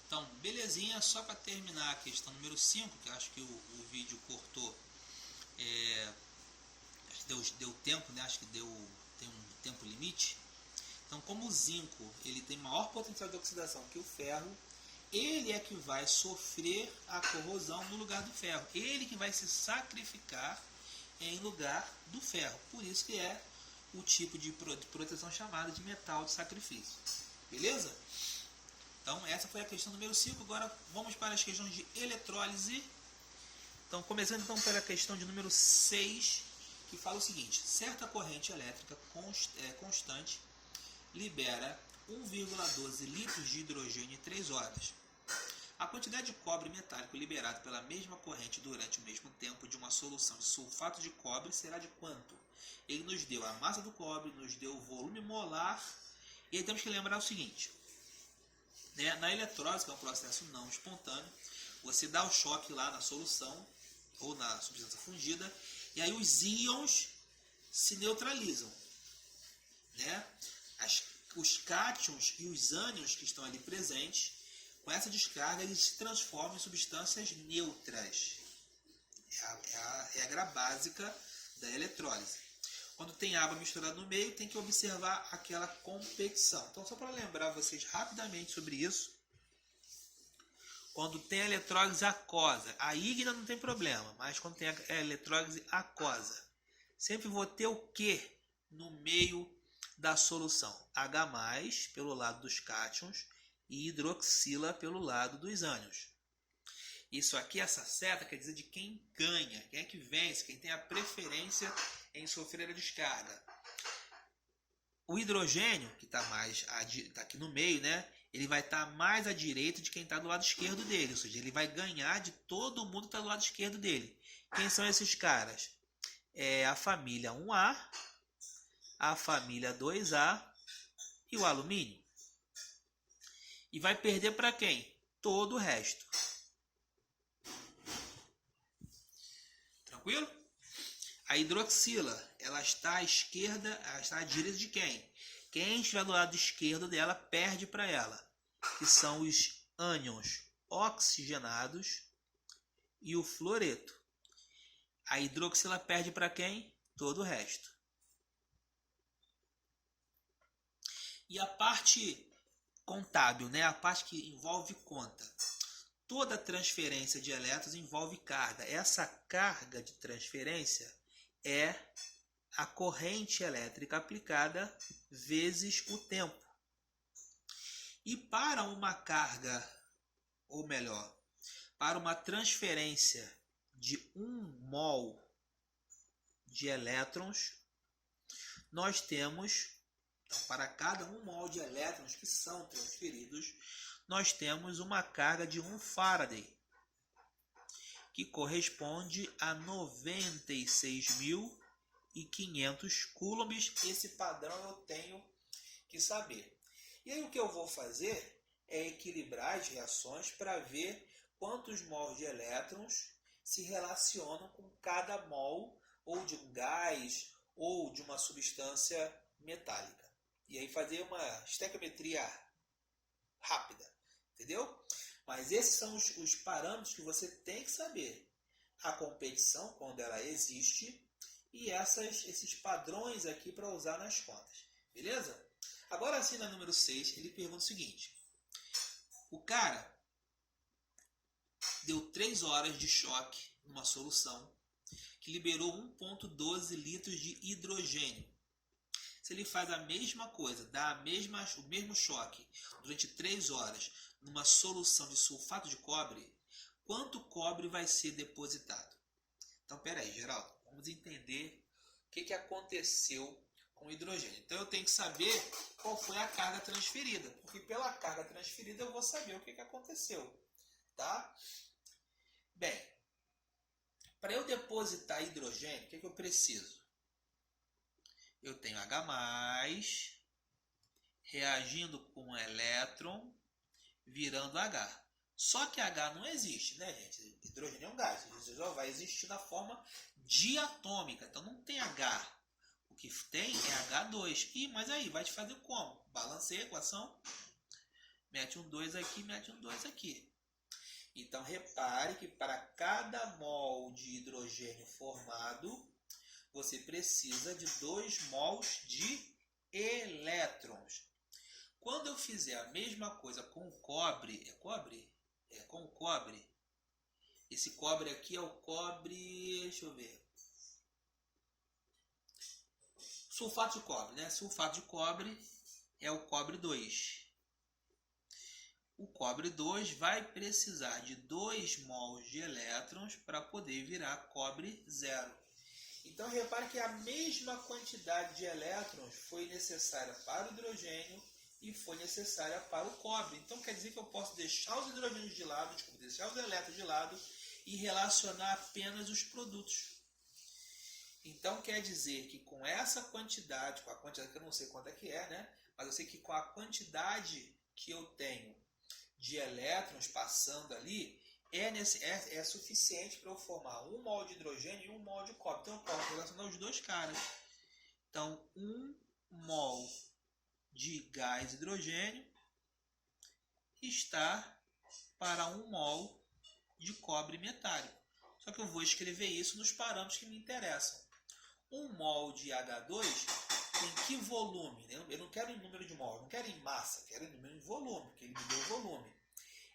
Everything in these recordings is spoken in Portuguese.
Então, belezinha, só para terminar a questão número 5, que eu acho que o vídeo cortou, deu tempo, né? Acho que tem um tempo limite. Então, como o zinco ele tem maior potencial de oxidação que o ferro, ele é que vai sofrer a corrosão no lugar do ferro. Ele que vai se sacrificar em lugar do ferro. Por isso que é o tipo de proteção chamada de metal de sacrifício. Beleza? Então, essa foi a questão número 5. Agora, vamos para as questões de eletrólise. Então, começando então pela questão de número 6, que fala o seguinte: certa corrente elétrica constante libera 1,12 litros de hidrogênio em 3 horas. A quantidade de cobre metálico liberado pela mesma corrente durante o mesmo tempo de uma solução de sulfato de cobre será de quanto? Ele nos deu a massa do cobre, nos deu o volume molar, e aí temos que lembrar o seguinte: na eletrólise, que é um processo não espontâneo, você dá o choque lá na solução ou na substância fundida, e aí os íons se neutralizam, né? Os cátions e os ânions que estão ali presentes, com essa descarga, eles se transformam em substâncias neutras. É a regra básica da eletrólise. Quando tem água misturada no meio, tem que observar aquela competição. Então, só para lembrar vocês rapidamente sobre isso, quando tem a eletrólise aquosa, a ígnea não tem problema, mas quando tem a eletrólise aquosa, sempre vou ter o que no meio da solução? H+, pelo lado dos cátions, e hidroxila pelo lado dos ânions. Isso aqui, essa seta, quer dizer de quem ganha, quem é que vence, quem tem a preferência em sofrer a descarga. O hidrogênio, que está aqui no meio, né? Ele vai estar mais à direita de quem está do lado esquerdo dele, ou seja, ele vai ganhar de todo mundo que está do lado esquerdo dele. Quem são esses caras? É a família 1A, a família 2A e o alumínio. E vai perder para quem? Todo o resto. Tranquilo? A hidroxila, ela está à esquerda, ela está à direita de quem? Quem estiver do lado esquerdo dela perde para ela, que são os ânions oxigenados e o fluoreto. A hidroxila perde para quem? Todo o resto. E a parte contábil, né? A parte que envolve conta. Toda transferência de elétrons envolve carga. Essa carga de transferência é a corrente elétrica aplicada vezes o tempo. E para uma carga, ou melhor, para uma transferência de 1 mol de elétrons, nós temos, então, para cada 1 mol de elétrons que são transferidos, nós temos uma carga de 1 Faraday, que corresponde a 96.500 coulombs. Esse padrão eu tenho que saber. E aí o que eu vou fazer é equilibrar as reações para ver quantos mols de elétrons se relacionam com cada mol ou de um gás ou de uma substância metálica. E aí fazer uma estequiometria rápida, entendeu? Mas esses são os parâmetros que você tem que saber. A competição, quando ela existe, e esses padrões aqui para usar nas contas. Beleza? Agora sim, na número 6, ele pergunta o seguinte: o cara deu 3 horas de choque numa solução que liberou 1,12 litros de hidrogênio. Se ele faz a mesma coisa, dá o mesmo choque durante 3 horas numa solução de sulfato de cobre, quanto cobre vai ser depositado? Então, peraí, Geraldo, vamos entender o que aconteceu com o hidrogênio. Então, eu tenho que saber qual foi a carga transferida, porque pela carga transferida eu vou saber o que aconteceu, tá? Bem, para eu depositar hidrogênio, o que eu preciso? Eu tenho H+, reagindo com um elétron, virando H. Só que H não existe, né, gente? Hidrogênio é um gás, ele só vai existir na forma diatômica, então não tem H. O que tem é H2. Mas aí, vai te fazer como? Balancei a equação. mete um 2 aqui, mete um 2 aqui. Então, repare que para cada mol de hidrogênio formado, você precisa de 2 mols de elétrons. Quando eu fizer a mesma coisa com o cobre, com o cobre, esse cobre aqui é o cobre, deixa eu ver, sulfato de cobre, né? Sulfato de cobre é o cobre 2. O cobre 2 vai precisar de 2 mols de elétrons para poder virar cobre 0. Então, repare que a mesma quantidade de elétrons foi necessária para o hidrogênio e foi necessária para o cobre. Então, quer dizer que eu posso deixar os hidrogênios de lado, deixar os elétrons de lado e relacionar apenas os produtos. Então, quer dizer que com essa quantidade, com a quantidade que eu não sei quanto é que é, né? Mas eu sei que com a quantidade que eu tenho de elétrons passando ali, é suficiente para eu formar um mol de hidrogênio e um mol de cobre. Então eu posso relacionar os dois caras. Então, 1 mol de gás hidrogênio está para 1 mol de cobre metálico. Só que eu vou escrever isso nos parâmetros que me interessam. 1 mol de H2 tem que volume? Eu não quero em número de mol, não quero em massa, quero em número de volume, porque ele me deu volume.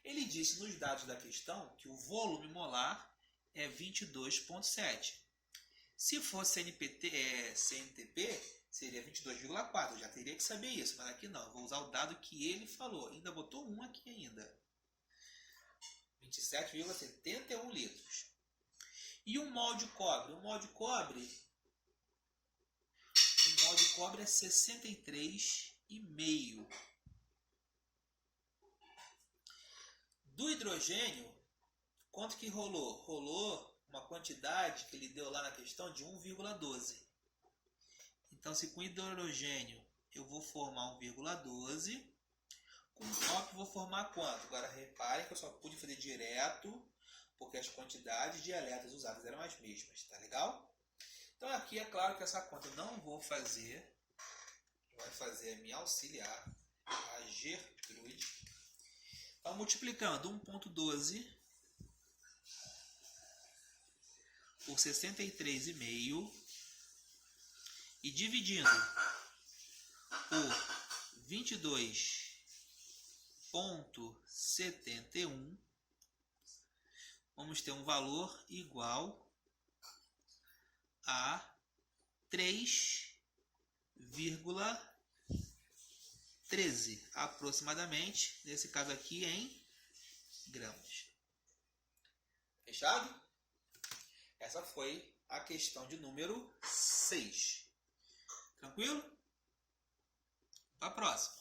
Ele disse nos dados da questão que o volume molar é 22,7. Se fosse CNTP, seria 22,4. Eu já teria que saber isso, mas aqui não. Vou usar o dado que ele falou. Ainda botou 1 aqui ainda. 27,71 litros. E um mol de cobre? Um mol de cobre é 63,5. Do hidrogênio, quanto que rolou? Rolou uma quantidade que ele deu lá na questão de 1,12. Então, se com hidrogênio eu vou formar 1,12, com cobre vou formar quanto? Agora, repare que eu só pude fazer direto, porque as quantidades de elétrons usadas eram as mesmas, tá legal? Então, aqui é claro que essa conta eu não vou fazer, vai fazer a minha auxiliar, a Gertrude. Então, multiplicando 1,12 por 63,5 e dividindo por 22,71, vamos ter um valor igual a 3,13 aproximadamente, nesse caso aqui em gramas. Fechado? Essa foi a questão de número 6. Tranquilo? Para a próxima.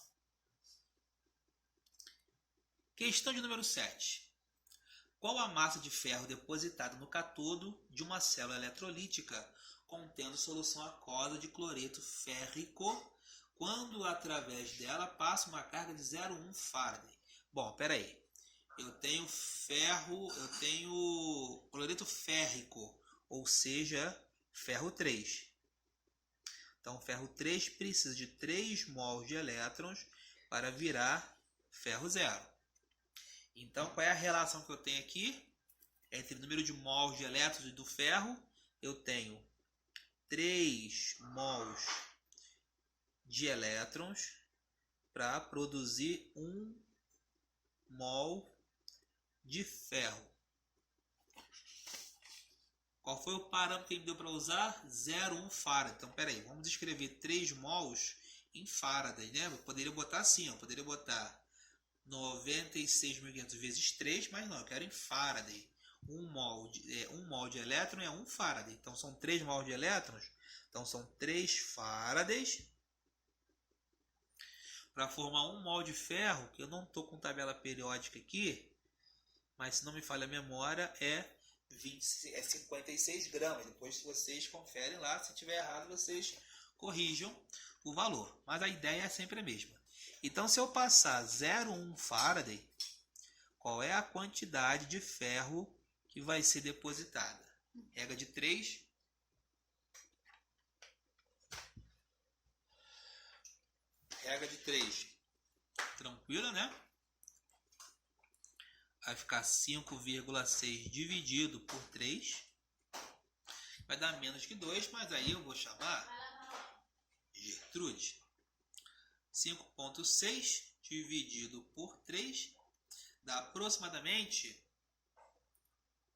Questão de número 7. Qual a massa de ferro depositada no catodo de uma célula eletrolítica contendo solução aquosa de cloreto férrico quando através dela passa uma carga de 0,1 Faraday? Bom, peraí. Eu tenho cloreto férrico, ou seja, ferro 3. Então, ferro 3 precisa de 3 mols de elétrons para virar ferro 0. Então, qual é a relação que eu tenho aqui? Entre o número de mols de elétrons e do ferro, eu tenho 3 mols de elétrons para produzir 1 mol de ferro. Qual foi o parâmetro que ele deu para usar? 0,1 Faraday. Então, peraí, vamos escrever 3 mols em Faraday, né? Eu poderia botar assim, ó, poderia botar 96.500 vezes 3, mas não, eu quero em Faraday. 1 mol de elétron é 1 Faraday. Então, são 3 mols de elétrons. Então, são 3 Faradays para formar 1 mol de ferro, que eu não estou com tabela periódica aqui, mas se não me falha a memória, é 56 gramas. Depois vocês conferem lá, se tiver errado vocês corrijam o valor. Mas a ideia é sempre a mesma. Então, se eu passar 0,1 Faraday, qual é a quantidade de ferro que vai ser depositada? Regra de 3. Regra de 3. Tranquila, né? vai ficar 5,6 dividido por 3. Vai dar menos que 2, mas aí eu vou chamar Gertrude. 5,6 dividido por 3 dá aproximadamente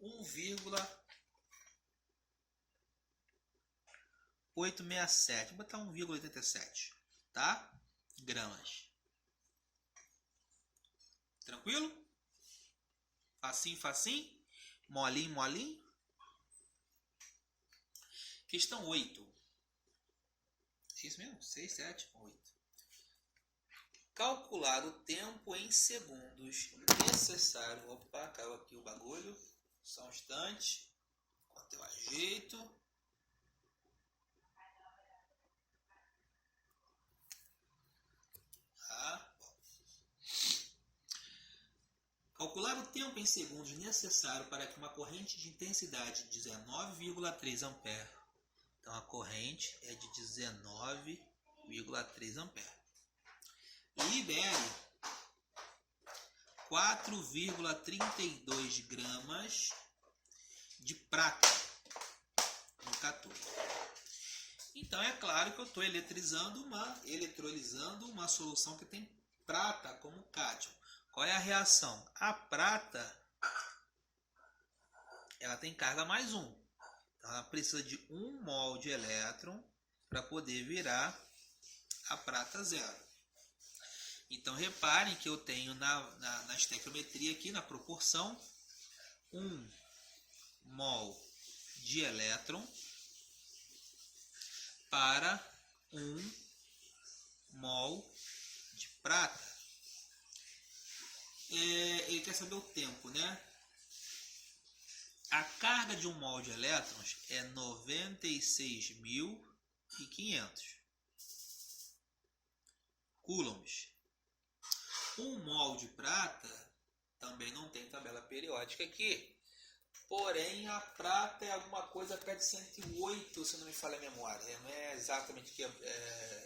1,867. Vou botar 1,87, tá? Gramas. Tranquilo? Facinho, facinho. Molinho, molinho. Questão 8. É isso mesmo? 6, 7, 8. Calcular o tempo em segundos necessário. Opa, caiu aqui o bagulho. Só um instante. Enquanto eu ajeito. Calcular o tempo em segundos necessário para que uma corrente de intensidade de 19,3 A. Então a corrente é de 19,3 A. Libere 4,32 gramas de prata no cátodo. Então é claro que eu estou eletrolizando uma solução que tem prata como cátion. Qual é a reação? A prata ela tem carga mais 1. Então ela precisa de 1 mol de elétron para poder virar a prata 0. Então reparem que eu tenho na estequiometria aqui, na proporção, 1 mol de elétron para 1 mol de prata. Ele quer saber o tempo, né? A carga de 1 mol de elétrons é 96.500 coulombs. 1 mol de prata também não tem tabela periódica aqui. Porém, a prata é alguma coisa perto de 108, se não me falha a memória. Não é exatamente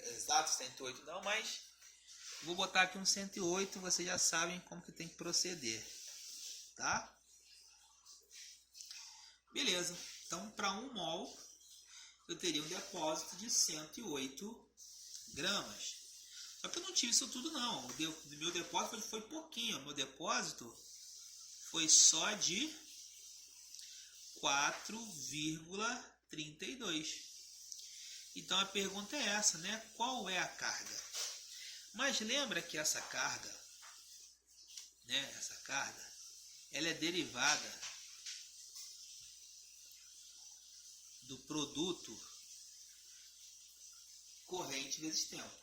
exato 108 não, mas vou botar aqui um 108, vocês já sabem como que tem que proceder, tá? Beleza, então para 1 mol eu teria um depósito de 108 gramas. Só que eu não tive isso tudo não, o meu depósito foi pouquinho, o meu depósito foi só de 4,32. Então a pergunta é essa, né? Qual é a carga? Mas lembra que essa carga, né? Ela é derivada do produto corrente vezes tempo.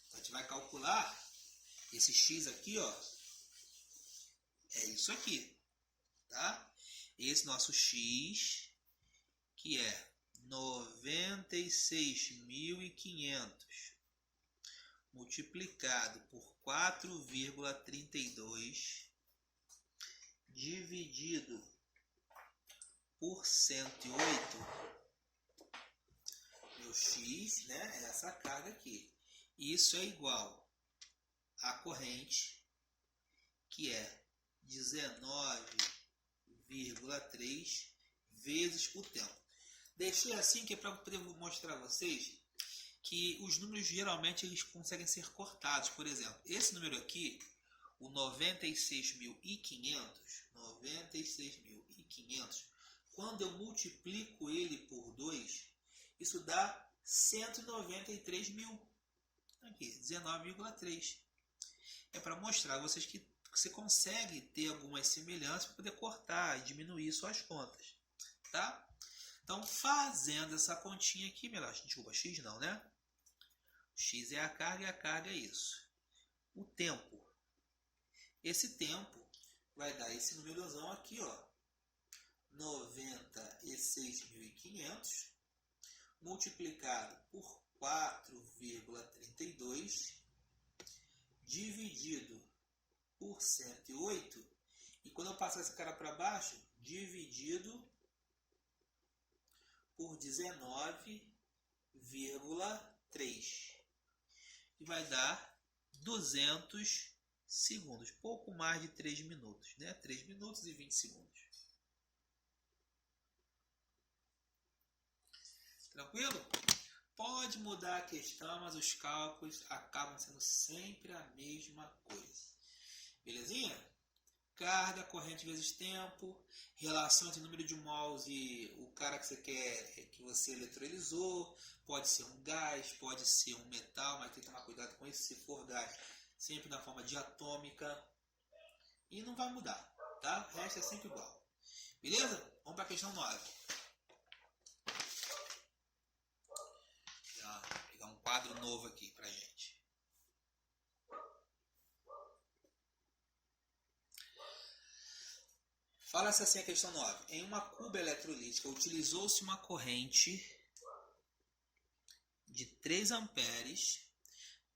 Então a gente vai calcular esse x aqui, ó. É isso aqui, tá? Esse nosso x, que é 96.500 multiplicado por 4,32 dividido por 108, meu x, né, é essa carga aqui. Isso é igual à corrente, que é 19,3 vezes o tempo. Deixei assim que é para poder mostrar a vocês que os números geralmente eles conseguem ser cortados. Por exemplo, esse número aqui, o 96.500, quando eu multiplico ele por 2, isso dá 193 mil. Aqui, 19,3. É para mostrar a vocês que você consegue ter algumas semelhanças para poder cortar e diminuir suas contas, tá? Então, fazendo essa continha aqui, melhor, desculpa, x não, né? X é a carga e a carga é isso. O tempo. Esse tempo vai dar esse númerozão aqui, ó. 96.500 multiplicado por 4,32 dividido por 108. E quando eu passar esse cara para baixo, dividido por 19,3. E vai dar 200 segundos. Pouco mais de 3 minutos, né? 3 minutos e 20 segundos. Tranquilo? Pode mudar a questão, mas os cálculos acabam sendo sempre a mesma coisa. Belezinha? Carga, corrente vezes tempo, relação entre o número de mols e o cara que você quer, que você eletrolizou. Pode ser um gás, pode ser um metal, mas tem que tomar cuidado com isso. Se for gás, sempre na forma diatômica. E não vai mudar, tá? O resto é sempre igual. Beleza? Vamos para a questão 9. Vou pegar um quadro novo aqui pra gente. Fala-se assim a questão 9. Em uma cuba eletrolítica, utilizou-se uma corrente de 3 amperes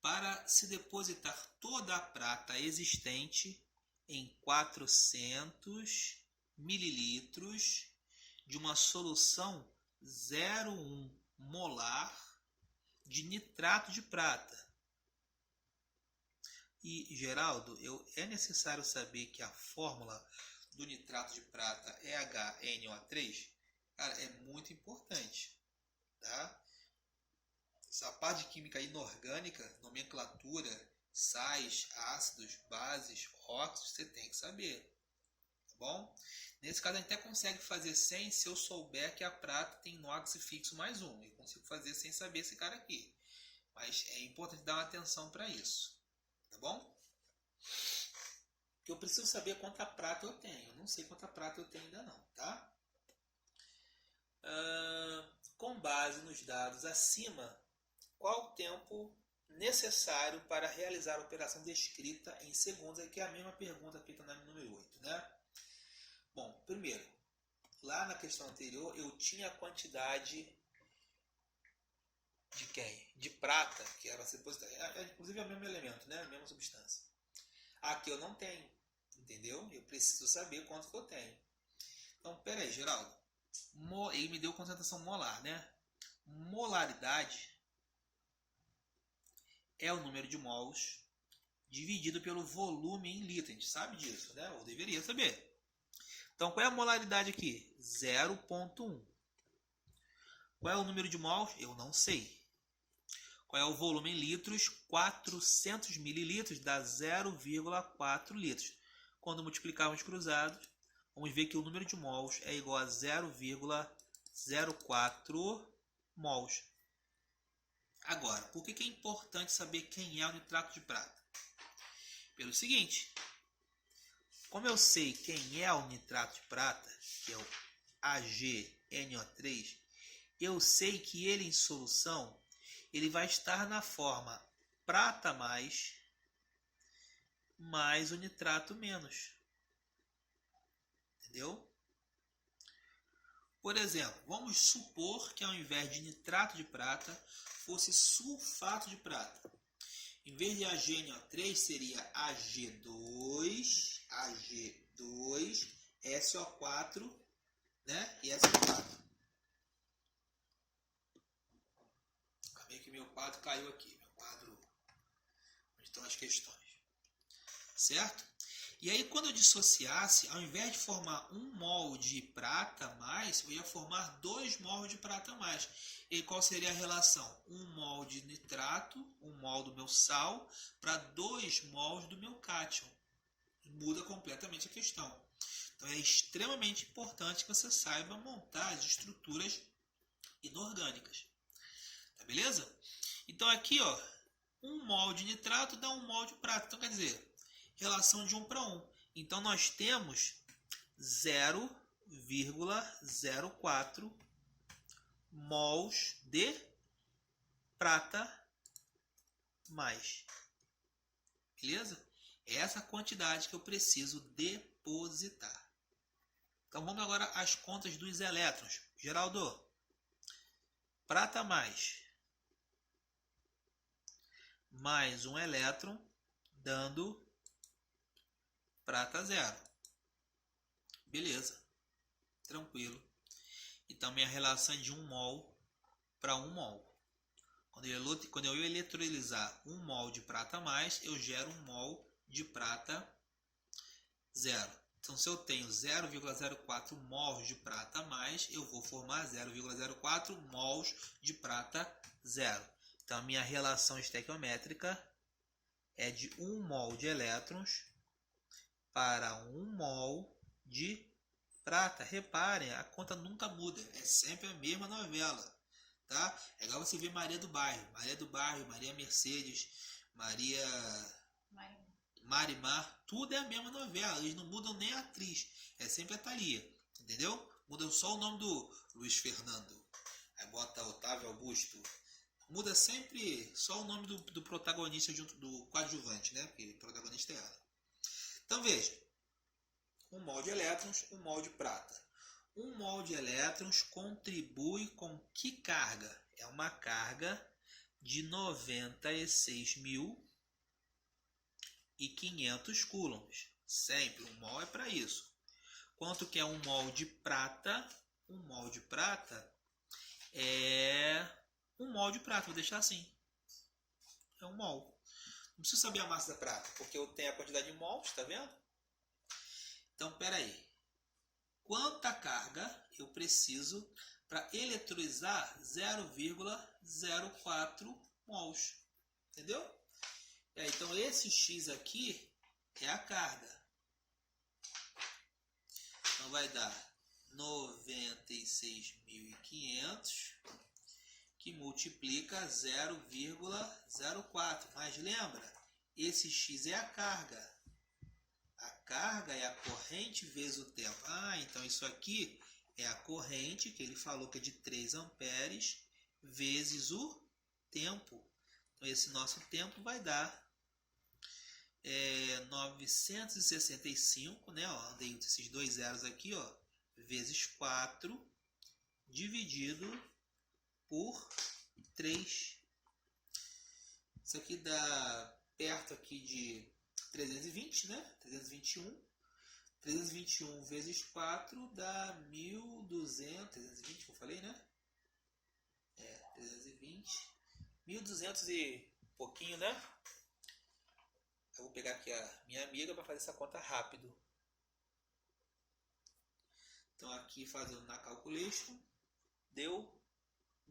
para se depositar toda a prata existente em 400 mililitros de uma solução 0,1 molar de nitrato de prata. E, Geraldo, é necessário saber que a fórmula do nitrato de prata é HNO3? Cara, é muito importante, tá? Essa parte de química inorgânica, nomenclatura, sais, ácidos, bases, óxidos, você tem que saber, tá bom? Nesse caso a gente até consegue fazer sem, se eu souber que a prata tem NOx fixo mais 1. Eu consigo fazer sem saber esse cara aqui. Mas é importante dar uma atenção para isso, tá bom? Porque eu preciso saber quanta prata eu tenho. Eu não sei quanta prata eu tenho ainda não, tá? Com base nos dados acima, qual o tempo necessário para realizar a operação descrita em segundos? Aqui é a mesma pergunta feita na número 8, né? Bom, primeiro, lá na questão anterior eu tinha a quantidade de quem? De prata, que era ser depositada. Inclusive é o mesmo elemento, né? A mesma substância. Aqui eu não tenho, entendeu? Eu preciso saber quanto que eu tenho. Então, pera aí, Geraldo. Ele me deu concentração molar, né? Molaridade é o número de mols dividido pelo volume em litro. A gente sabe disso, né? Ou deveria saber. Então, qual é a molaridade aqui? 0,1. Qual é o número de mols? Eu não sei. Qual é o volume em litros? 400 mililitros dá 0,4 litros. Quando multiplicarmos cruzados, vamos ver que o número de mols é igual a 0,04 mols. Agora, por que é importante saber quem é o nitrato de prata? Pelo seguinte, como eu sei quem é o nitrato de prata, que é o AgNO3, eu sei que ele em solução ele vai estar na forma prata mais o nitrato menos. Entendeu? Por exemplo, vamos supor que ao invés de nitrato de prata, fosse sulfato de prata. Em vez de AgNO3, seria Ag2, SO4, né? E SO4. Acabei que meu quadro caiu aqui. Meu quadro onde estão as questões. Certo? E aí, quando eu dissociasse, ao invés de formar 1 mol de prata a mais, eu ia formar 2 mol de prata a mais. E qual seria a relação? 1 mol de nitrato, 1 mol do meu sal, para 2 mols do meu cátion. Muda completamente a questão. Então, é extremamente importante que você saiba montar as estruturas inorgânicas. Tá beleza? Então, aqui, ó, 1 mol de nitrato dá 1 mol de prata. Então, quer dizer, relação de 1 para 1. Então, nós temos 0,04 mols de prata mais. Beleza? É essa quantidade que eu preciso depositar. Então, vamos agora às contas dos elétrons. Geraldo, prata mais um elétron, dando prata 0. Beleza. Tranquilo. Então, minha relação é de 1 mol para 1 mol. Quando eu eletrolizar 1 mol de prata a mais, eu gero 1 mol de prata, 0. Então, se eu tenho 0,04 mols de prata a mais, eu vou formar 0,04 mols de prata 0. Então, a minha relação estequiométrica é de 1 mol de elétrons para 1 mol de prata. Reparem, a conta nunca muda, é sempre a mesma novela. Tá? É igual você ver Maria do Bairro, Maria Mercedes, Marimar, tudo é a mesma novela, eles não mudam nem a atriz, é sempre a Thalia, entendeu? Mudam só o nome do Luiz Fernando, aí bota Otávio Augusto, muda sempre só o nome do protagonista junto do coadjuvante, né? Porque o protagonista é ela. Então veja, 1 mol de elétrons, 1 mol de prata. 1 mol de elétrons contribui com que carga? É uma carga de 96.500 coulombs. Sempre, 1 mol é para isso. Quanto que é 1 mol de prata? 1 mol de prata é 1 mol de prata, vou deixar assim. É 1 mol. Não preciso saber a massa da prata, porque eu tenho a quantidade de mols, tá vendo? Então, espera aí. Quanta carga eu preciso para eletrizar 0,04 mols? Entendeu? Então, esse X aqui é a carga. Então, vai dar 96.500 que multiplica 0,04. Mas lembra, esse X é a carga. A carga é a corrente vezes o tempo. Então isso aqui é a corrente, que ele falou que é de 3 amperes, vezes o tempo. Então esse nosso tempo vai dar 965, né? Ó, dei esses dois zeros aqui, ó, vezes 4, dividido por 3. Isso aqui dá perto aqui de 320, né? 321. 321 vezes 4 dá 1.200. 320 que eu falei, né? 320. 1.200 e pouquinho, né? Eu vou pegar aqui a minha amiga para fazer essa conta rápido. Então aqui fazendo na calculation, deu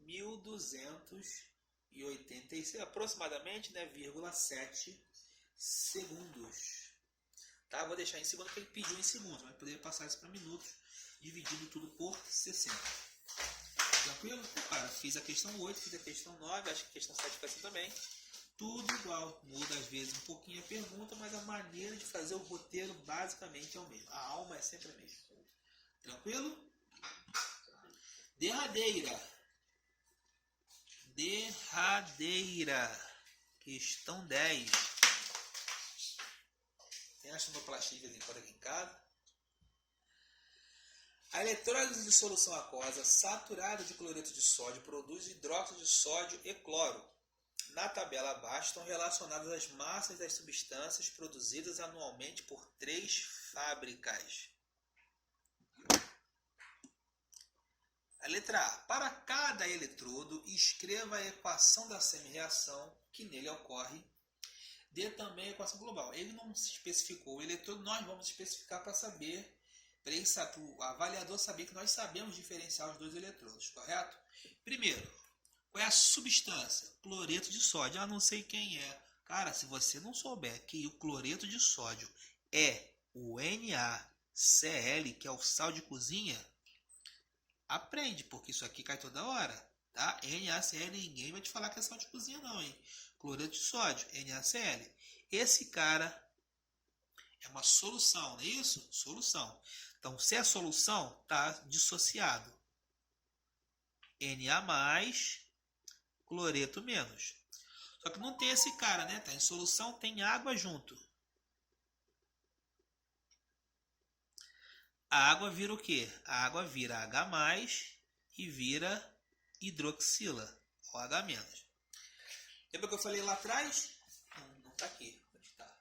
1.286, aproximadamente, né, 0,7 segundos. Tá? Vou deixar em segundo porque ele pediu em segundos, mas poderia passar isso para minutos, dividindo tudo por 60. Tranquilo? Cara, fiz a questão 8, fiz a questão 9, acho que a questão 7 fica assim também. Tudo igual, muda às vezes um pouquinho a pergunta, mas a maneira de fazer o roteiro basicamente é o mesmo. A alma é sempre a mesma. Tranquilo? Derradeira. Questão 10. Tem a sonoplastia de vez em quando aqui em casa. A eletrólise de solução aquosa saturada de cloreto de sódio produz hidróxido de sódio e cloro. Na tabela abaixo estão relacionadas as massas das substâncias produzidas anualmente por 3 fábricas. A letra A. Para cada eletrodo, escreva a equação da semi-reação que nele ocorre. Dê também a equação global. Ele não se especificou o eletrodo, nós vamos especificar para saber, para o avaliador saber que nós sabemos diferenciar os dois eletrodos, correto? Primeiro, qual é a substância? Cloreto de sódio. Não sei quem é. Cara, se você não souber que o cloreto de sódio é o NaCl, que é o sal de cozinha, aprende, porque isso aqui cai toda hora, tá? NaCl, ninguém vai te falar que é sal de cozinha não, hein? Cloreto de sódio, NaCl. Esse cara é uma solução, não é isso? Solução. Então, se é solução, tá dissociado. Na+, cloreto menos. Só que não tem esse cara, né? Tá em solução, tem água junto. A água vira o quê? A água vira H+, e vira hidroxila, ou H-. Lembra que eu falei lá atrás? Não tá aqui. Onde tá?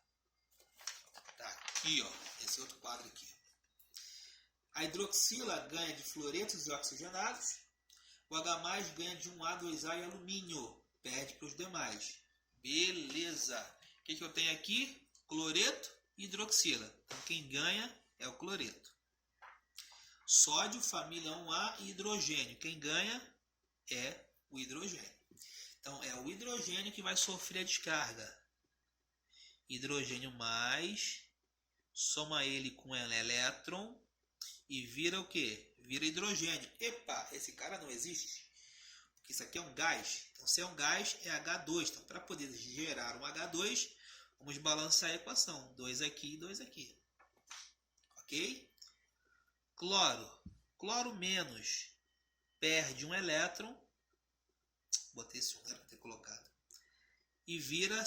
Tá aqui, ó. Esse outro quadro aqui. A hidroxila ganha de fluoretos oxigenados. O H+ ganha de um A2A e alumínio. Perde para os demais. Beleza. O que eu tenho aqui? cloreto e hidroxila. Então, quem ganha é o cloreto. Sódio, família 1A e hidrogênio. Quem ganha é o hidrogênio. Então, é o hidrogênio que vai sofrer a descarga. Hidrogênio mais, soma ele com um elétron e vira o quê? Vira hidrogênio. Epa, esse cara não existe. Porque isso aqui é um gás. Então, se é um gás, é H2. Então, para poder gerar um H2, vamos balançar a equação. 2 aqui e 2 aqui. Ok? Cloro. Cloro menos perde um elétron. Botei esse um, era para ter colocado. E vira